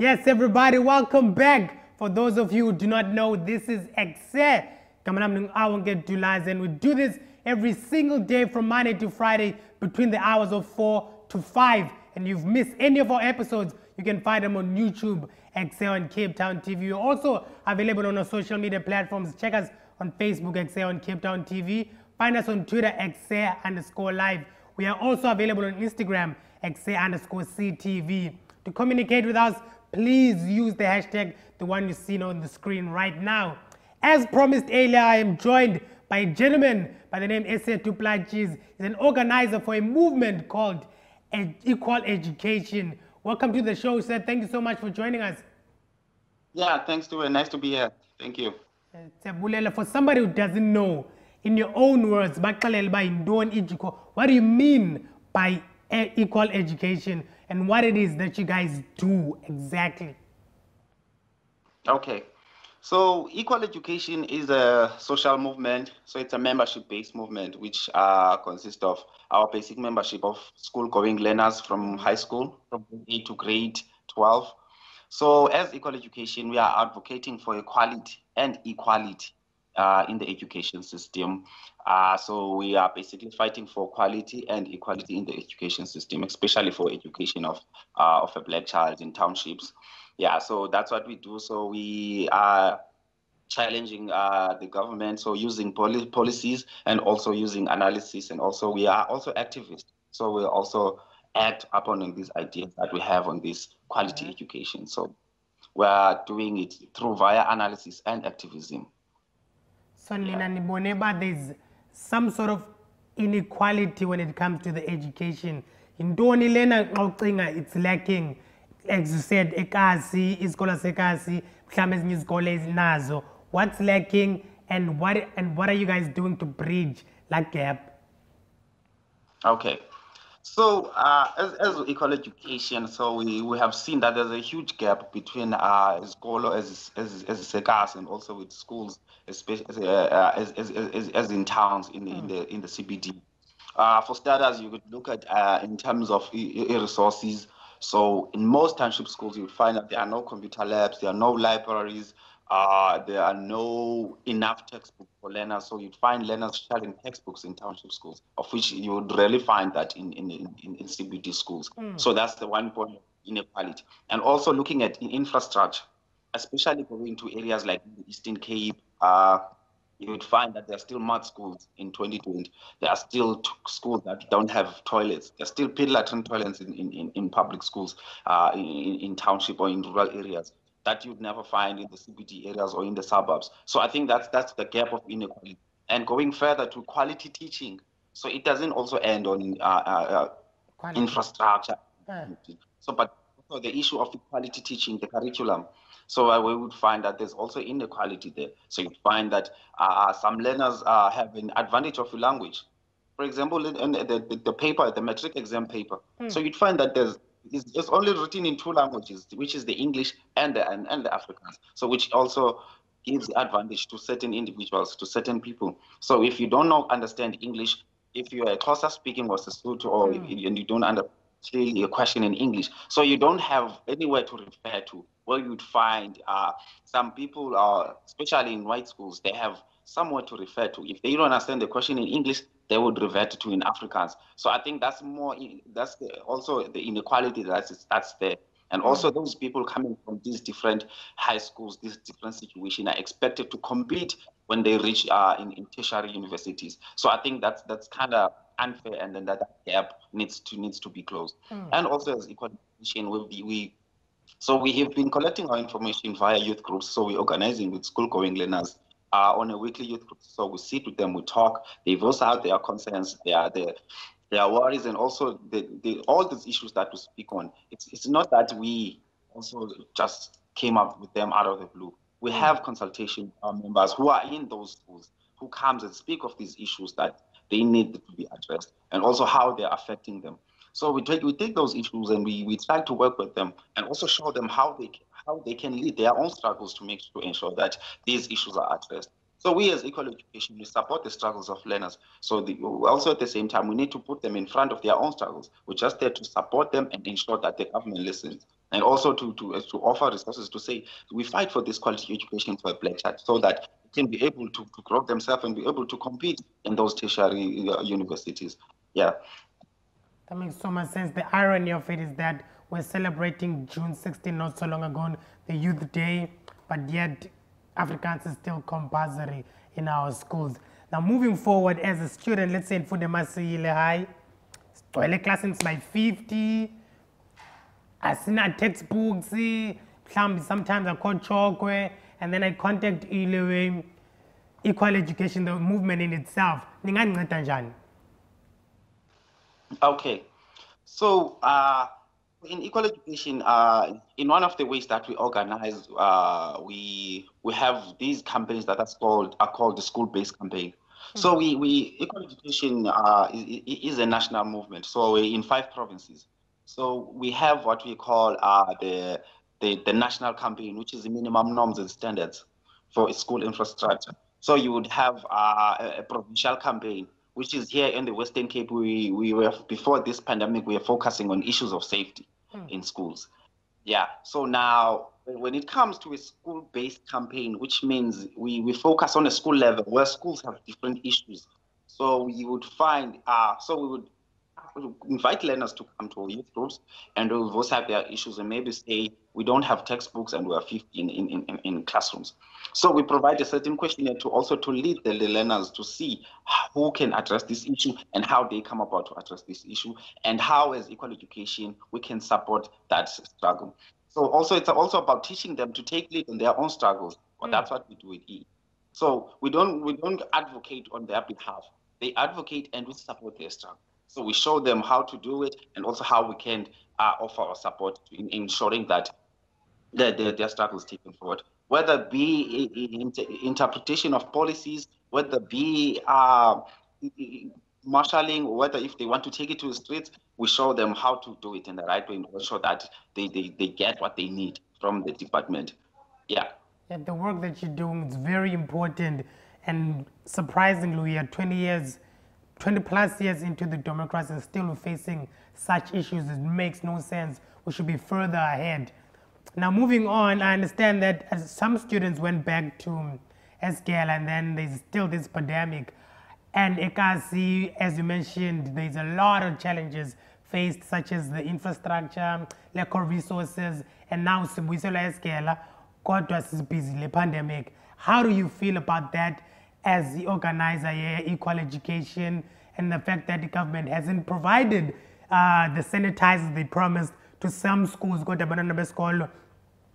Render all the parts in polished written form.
Yes, everybody, welcome back. For those of you who do not know, this is Ekse. And we do this every single day from Monday to Friday between the hours of 4 to 5. And you've missed any of our episodes, you can find them on YouTube, Ekse on Cape Town TV. We're also available on our social media platforms. Check us on Facebook, Ekse on Cape Town TV. Find us on Twitter, Ekse_live. We are also available on Instagram, Ekse_CTV. To communicate with us, please use the hashtag, the one you see on the screen right now. As promised earlier, I am joined by a gentleman by the name Esethu Plaatjies. He's an organizer for a movement called Equal Education. Welcome to the show, sir. Thank you so much for joining us. Yeah, thanks to it. Nice to be here. Thank you. For somebody who doesn't know, in your own words, what do you mean by equal education and what it is that you guys do exactly? Okay. So equal education is a social movement. So it's a membership-based movement, which consists of our basic membership of school-going learners from high school, from grade 8 to grade 12. So as equal education, we are advocating for equality and equality in the education system. So we are basically fighting for quality and equality in the education system, especially for education of a black child in townships. Yeah, so that's what we do. So we are challenging the government, so using policies and also using analysis, and also we are also activists. So we also act upon these ideas that we have on this quality education. So we are doing it through via analysis and activism. So there's some sort of inequality when it comes to the education. In Doni Lena, it's lacking. As you said, ekasi, iskola sekasi, mhlambe iskole nazo. What's lacking and what are you guys doing to bridge that gap? Okay. So as equal education, so we have seen that there's a huge gap between iskolo as sekas and also with schools, especially as in towns in the CBD. For starters, you could look at in terms of resources. So in most township schools, you would find that there are no computer labs, there are no libraries, there are no enough textbooks for learners. So you'd find learners sharing textbooks in township schools, of which you would rarely find that in CBD schools. So that's the one point of inequality. And also looking at infrastructure, especially going to areas like the Eastern Cape, you would find that there are still mud schools in 2020. There are still schools that don't have toilets. There are still pit latrine toilets in public schools, in township or in rural areas that you'd never find in the CBD areas or in the suburbs. So I think that's the gap of inequality. And going further to quality teaching. So it doesn't also end on infrastructure. So, but also the issue of equality teaching, the curriculum. So we would find that there's also inequality there. So you find that some learners have an advantage of language. For example, in the paper, the matric exam paper. So you'd find that it's only written in 2 languages, which is the English and the Afrikaans. So which also gives the advantage to certain individuals, to certain people. So if you don't understand English, if you're a Xhosa speaking or Sesotho, or and you don't understand clearly a question in English, so you don't have anywhere to refer to. Where you'd find some people, especially in white schools, they have somewhere to refer to. If they don't understand the question in English, they would revert to in Afrikaans. So I think that's also the inequality that's there. And also those people coming from these different high schools, these different situations, are expected to compete when they reach in tertiary universities. So I think that's kind of unfair, and then that gap needs to be closed. And also as equal education, so we have been collecting our information via youth groups. So we're organizing with school-going learners on a weekly youth group. So we sit with them, we talk. They voice out their concerns, their worries, and also all these issues that we speak on. It's not that we also just came up with them out of the blue. We have consultation with our members who are in those schools, who comes and speak of these issues that they need to be addressed, and also how they're affecting them. So we take those issues and we try to work with them, and also show them how they can lead their own struggles to ensure that these issues are addressed. So we as Equal Education, we support the struggles of learners. So also at the same time, we need to put them in front of their own struggles. We're just there to support them and ensure that the government listens. and also to offer resources to say we fight for this quality education for a black child so that they can be able to grow themselves and be able to compete in those tertiary universities. Yeah. That makes so much sense. The irony of it is that we're celebrating June 16 not so long ago, the Youth Day, but yet Afrikaans is still compulsory in our schools. Now, moving forward, as a student, let's say in Fudemasile High, classrooms by 50, asina textbooks, sometimes I call chokwe, and then I contact equal education, the movement in itself. Ninganceda njani? Okay. So, in equal education, in one of the ways that we organize, we have these campaigns that are called the school-based campaign. So we equal education is a national movement. So we're in 5 provinces. So we have what we call the national campaign, which is the minimum norms and standards for school infrastructure. So you would have a provincial campaign, which is here in the Western Cape. We were, before this pandemic, we were focusing on issues of safety in schools. Yeah. So now, when it comes to a school-based campaign, which means we focus on a school level where schools have different issues. So we would find, we would invite learners to come to our youth groups, and we'll also have their issues and maybe say we don't have textbooks and we're 50 in classrooms. So we provide a certain questionnaire to lead the learners to see who can address this issue and how they come about to address this issue, and how as equal education we can support that struggle. So also it's also about teaching them to take lead on their own struggles. Well, that's what we do with E. So we don't advocate on their behalf. They advocate and we support their struggle. So we show them how to do it and also how we can offer our support in ensuring that their struggle is taken forward. Whether it be interpretation of policies, whether it be marshalling, or whether if they want to take it to the streets, we show them how to do it in the right way and ensure that they get what they need from the department. Yeah. Yeah, the work that you're doing is very important, and surprisingly, we are 20 plus years into the democracy and still facing such issues. It makes no sense. We should be further ahead. Now, moving on, I understand that as some students went back to SKL and then there's still this pandemic. And Ekse, as you mentioned, there's a lot of challenges faced, such as the infrastructure, lack of resources, and now sibuyisela SKL, kodwa sibhizi le pandemic. How do you feel about that as the organizer here, equal education, and the fact that the government hasn't provided the sanitizers they promised to some schools? Got abantwana besikolo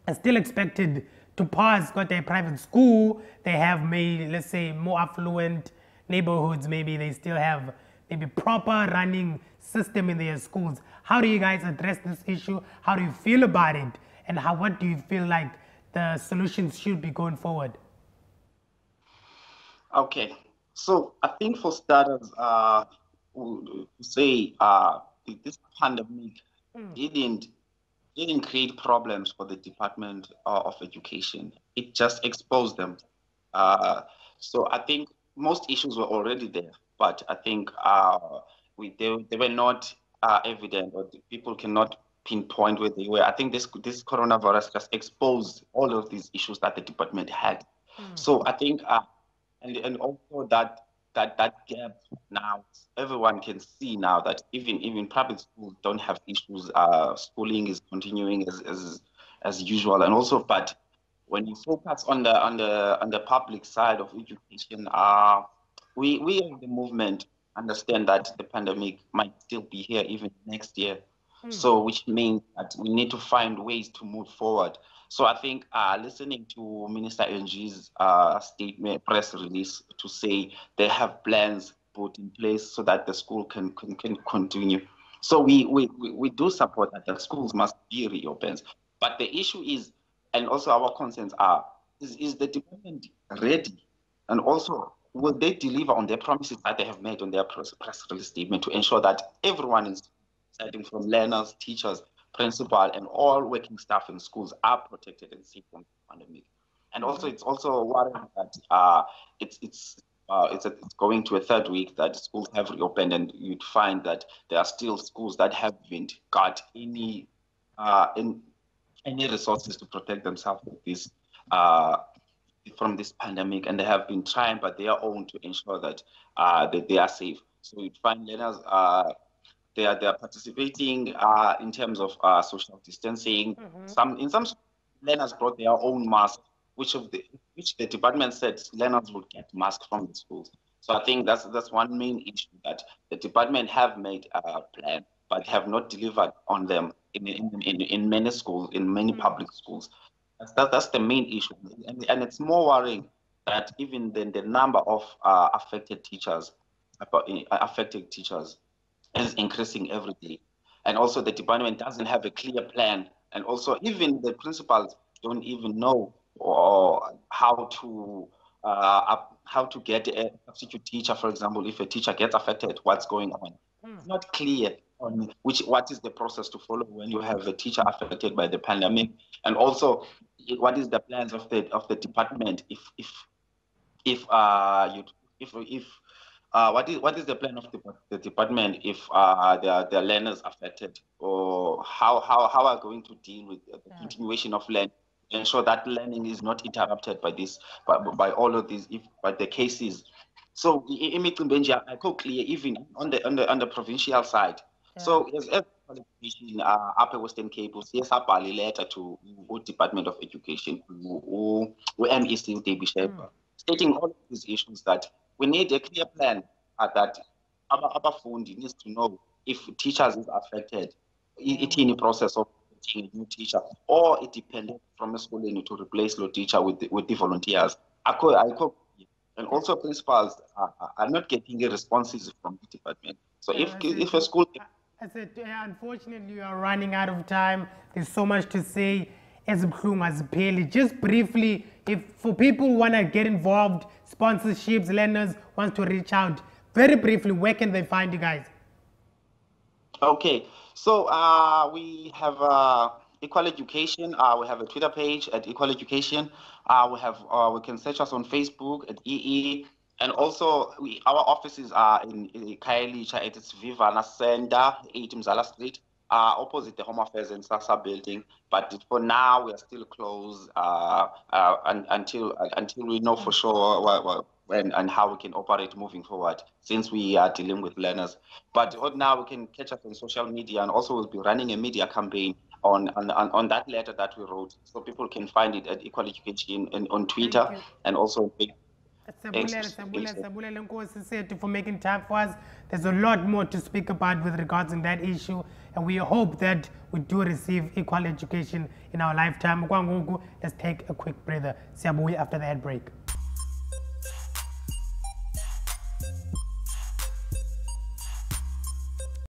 are still expected to pass. Got a private school, they have maybe, let's say, more affluent neighborhoods. Maybe they still have maybe proper running system in their schools. How do you guys address this issue? How do you feel about it? And what do you feel like the solutions should be going forward? Okay, so I think for starters, to say this pandemic didn't create problems for the Department of Education. It just exposed them. So I think most issues were already there, but I think they were not evident, or people cannot pinpoint where they were. I think this coronavirus just exposed all of these issues that the department had. So I think and also that gap now, everyone can see now that even private schools don't have issues. Schooling is continuing as usual, and also, but when you focus on the public side of education, we in the movement understand that the pandemic might still be here even next year. So which means that we need to find ways to move forward. So I think listening to Minister NG's statement, press release, to say they have plans put in place so that the school can continue. So we do support that the schools must be reopened. But the issue is, and also our concerns are, is the department ready? And also, will they deliver on their promises that they have made on their press release statement to ensure that everyone is, starting from learners, teachers, principal, and all working staff in schools are protected and safe from the pandemic? And also, it's also worrying that it's going to a third week that schools have reopened, and you'd find that there are still schools that haven't got any any resources to protect themselves with this, uh, from this pandemic, and they have been trying by their own to ensure that that they are safe. So you find learners they are participating in terms of social distancing. Some learners brought their own mask, which the department said learners would get masks from the schools. So I think that's one main issue, that the department have made a plan but have not delivered on them in many schools, in many public schools. That's the main issue, and it's more worrying that even the number of affected teachers is increasing every day. And also the department doesn't have a clear plan. And also even the principals don't even know how to get a substitute teacher, for example, if a teacher gets affected, what's going on. It's not clear on what is the process to follow when you have a teacher affected by the pandemic. And also what is the plans of the department if what is the plan of the department if their learners affected, or how are going to deal with the continuation of learning, ensure that learning is not interrupted by this by all of these by the cases. So imicimbi I go clear even on the provincial side. So as qualification Upper Western Cape, yes, a letter to Department of Education, MEC Debishepa, stating all of these issues, that we need a clear plan that abafundi needs to know if teachers is affected, it's in the process of getting a new teacher, or it depended from a school to replace the teacher with the volunteers. And also principals are not getting responses from the department. So if a school... I said, unfortunately, you are running out of time. There's so much to say. As barely, just briefly, if for people who want to get involved, sponsorships, learners want to reach out, very briefly, where can they find you guys? Okay, so we have Equal Education. We have a Twitter page at Equal Education. We can search us on Facebook at EE. And also, our offices are in Khayelitsha at its Vivana Center, 8 Mzala Street, opposite the Home Affairs and SASA building. But for now, we are still closed until we know for sure when and how we can operate moving forward, since we are dealing with learners. But now we can catch up on social media, and also we'll be running a media campaign on that letter that we wrote, so people can find it at Equal Education on Twitter and also on Facebook. For making time for us. There's a lot more to speak about with regards to that issue, and we hope that we do receive equal education in our lifetime. Let's take a quick breather. Siyabuya after the ad break.